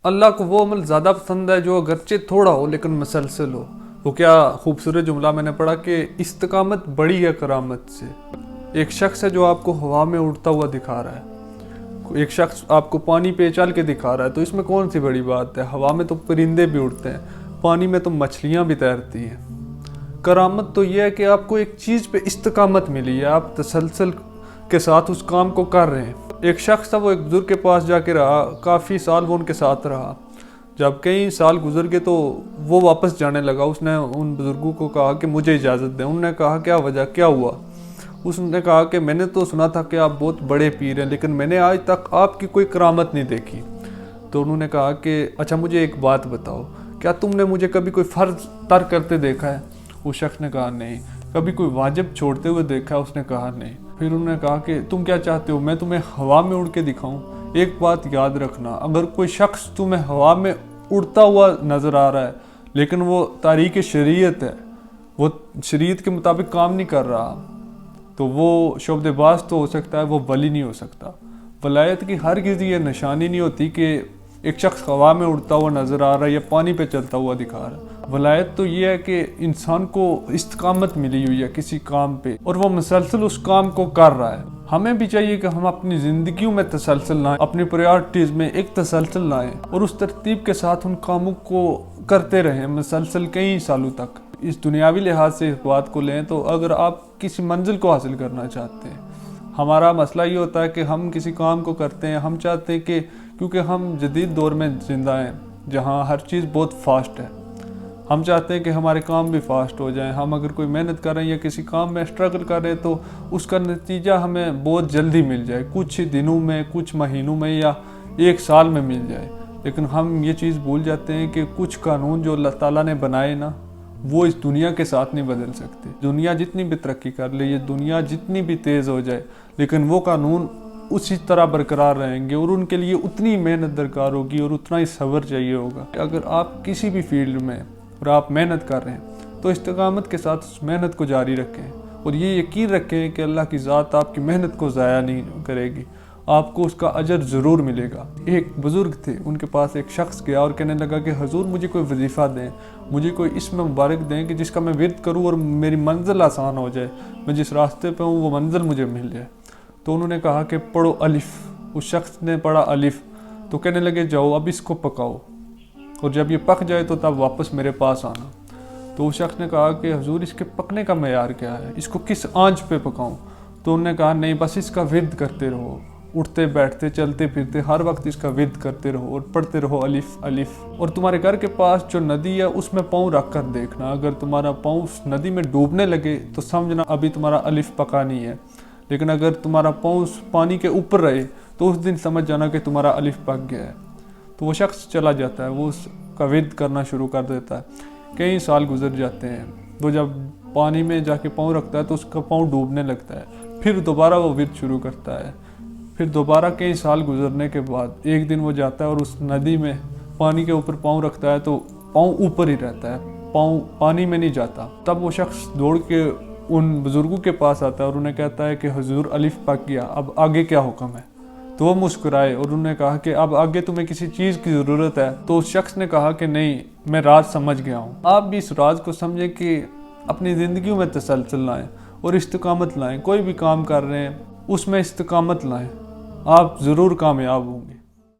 اللہ کو وہ عمل زیادہ پسند ہے جو اگرچہ تھوڑا ہو لیکن مسلسل ہو۔ وہ کیا خوبصورت جملہ میں نے پڑھا کہ استقامت بڑی ہے کرامت سے۔ ایک شخص ہے جو آپ کو ہوا میں اڑتا ہوا دکھا رہا ہے، ایک شخص آپ کو پانی پہ چل کے دکھا رہا ہے، تو اس میں کون سی بڑی بات ہے؟ ہوا میں تو پرندے بھی اڑتے ہیں، پانی میں تو مچھلیاں بھی تیرتی ہیں۔ کرامت تو یہ ہے کہ آپ کو ایک چیز پہ استقامت ملی ہے، آپ تسلسل کے ساتھ اس کام کو کر رہے ہیں۔ ایک شخص تھا، وہ ایک بزرگ کے پاس جا کے رہا، کافی سال وہ ان کے ساتھ رہا۔ جب کئی سال گزر گئے تو وہ واپس جانے لگا۔ اس نے ان بزرگوں کو کہا کہ مجھے اجازت دیں۔ انہوں نے کہا کیا وجہ، کیا ہوا؟ اس نے کہا کہ میں نے تو سنا تھا کہ آپ بہت بڑے پیر ہیں، لیکن میں نے آج تک آپ کی کوئی کرامت نہیں دیکھی۔ تو انہوں نے کہا کہ اچھا مجھے ایک بات بتاؤ، کیا تم نے مجھے کبھی کوئی فرض ترک کرتے دیکھا ہے؟ اس شخص نے کہا نہیں۔ کبھی کوئی واجب چھوڑتے ہوئے دیکھا ہے؟ اس نے کہا نہیں۔ پھر انہوں نے کہا کہ تم کیا چاہتے ہو، میں تمہیں ہوا میں اڑ کے دکھاؤں؟ ایک بات یاد رکھنا، اگر کوئی شخص تمہیں ہوا میں اڑتا ہوا نظر آ رہا ہے لیکن وہ تاریخ شریعت ہے، وہ شریعت کے مطابق کام نہیں کر رہا، تو وہ شعبدے باز تو ہو سکتا ہے، وہ ولی نہیں ہو سکتا۔ ولایت کی ہرگز یہ نشانی نہیں ہوتی کہ ایک شخص ہوا میں اڑتا ہوا نظر آ رہا ہے یا پانی پہ چلتا ہوا دکھا رہا ہے۔ ولایت تو یہ ہے کہ انسان کو استقامت ملی ہوئی ہے کسی کام پہ اور وہ مسلسل اس کام کو کر رہا ہے۔ ہمیں بھی چاہیے کہ ہم اپنی زندگیوں میں تسلسل لائیں، اپنی پریارٹیز میں ایک تسلسل لائیں اور اس ترتیب کے ساتھ ان کاموں کو کرتے رہیں مسلسل کئی سالوں تک۔ اس دنیاوی لحاظ سے اس بات کو لیں تو اگر آپ کسی منزل کو حاصل کرنا چاہتے ہیں، ہمارا مسئلہ یہ ہوتا ہے کہ ہم کسی کام کو کرتے ہیں، ہم چاہتے ہیں کہ کیونکہ ہم جدید دور میں زندہ ہیں جہاں ہر چیز بہت فاسٹ ہے، ہم چاہتے ہیں کہ ہمارے کام بھی فاسٹ ہو جائیں۔ ہم اگر کوئی محنت کر رہے ہیں یا کسی کام میں اسٹرگل کر رہے ہیں تو اس کا نتیجہ ہمیں بہت جلدی مل جائے، کچھ دنوں میں، کچھ مہینوں میں یا ایک سال میں مل جائے۔ لیکن ہم یہ چیز بھول جاتے ہیں کہ کچھ قانون جو اللہ تعالیٰ نے بنائے نا، وہ اس دنیا کے ساتھ نہیں بدل سکتے۔ دنیا جتنی بھی ترقی کر لے، یہ دنیا جتنی بھی تیز ہو جائے، لیکن وہ قانون اسی طرح برقرار رہیں گے اور ان کے لیے اتنی محنت درکار ہوگی اور اتنا ہی صبر چاہیے ہوگا۔ اگر آپ کسی بھی فیلڈ میں اور آپ محنت کر رہے ہیں تو استقامت کے ساتھ اس محنت کو جاری رکھیں اور یہ یقین رکھیں کہ اللہ کی ذات آپ کی محنت کو ضائع نہیں کرے گی، آپ کو اس کا اجر ضرور ملے گا۔ ایک بزرگ تھے، ان کے پاس ایک شخص گیا اور کہنے لگا کہ حضور مجھے کوئی وظیفہ دیں، مجھے کوئی اسم مبارک دیں کہ جس کا میں ورد کروں اور میری منزل آسان ہو جائے، میں جس راستے پہ ہوں وہ منزل مجھے مل جائے۔ تو انہوں نے کہا کہ پڑھو الف۔ اس شخص نے پڑھا الف تو کہنے لگے جاؤ اب اس کو پکاؤ اور جب یہ پک جائے تو تب واپس میرے پاس آنا۔ تو اس شخص نے کہا کہ حضور اس کے پکنے کا معیار کیا ہے، اس کو کس آنچ پہ پکاؤں؟ تو انہوں نے کہا نہیں، بس اس کا ورد کرتے رہو، اٹھتے بیٹھتے چلتے پھرتے ہر وقت اس کا ورد کرتے رہو اور پڑھتے رہو الف الف۔ اور تمہارے گھر کے پاس جو ندی ہے اس میں پاؤں رکھ کر دیکھنا، اگر تمہارا پاؤں اس ندی میں ڈوبنے لگے تو سمجھنا ابھی تمہارا الف پکا نہیں ہے، لیکن اگر تمہارا پاؤں اس پانی کے اوپر رہے تو اس دن سمجھ جانا کہ تمہارا الف پک گیا ہے۔ تو وہ شخص چلا جاتا ہے، وہ اس کا ورد کرنا شروع کر دیتا ہے۔ کئی سال گزر جاتے ہیں، وہ جب پانی میں جا کے پاؤں رکھتا ہے تو اس کا پاؤں ڈوبنے لگتا ہے، پھر دوبارہ وہ ورد شروع کرتا ہے۔ پھر دوبارہ کئی سال گزرنے کے بعد ایک دن وہ جاتا ہے اور اس ندی میں پانی کے اوپر پاؤں رکھتا ہے تو پاؤں اوپر ہی رہتا ہے، پاؤں پانی میں نہیں جاتا۔ تب وہ شخص دوڑ کے ان بزرگوں کے پاس آتا ہے اور انہیں کہتا ہے کہ حضور الف پک گیا، اب آگے کیا حکم ہے؟ تو وہ مسکرائے اور انہوں نے کہا کہ اب آگے تمہیں کسی چیز کی ضرورت ہے؟ تو اس شخص نے کہا کہ نہیں، میں راز سمجھ گیا ہوں۔ آپ بھی اس راز کو سمجھیں کہ اپنی زندگیوں میں تسلسل لائیں اور استقامت لائیں۔ کوئی بھی کام کر رہے ہیں اس میں استقامت لائیں، آپ ضرور کامیاب ہوں گے۔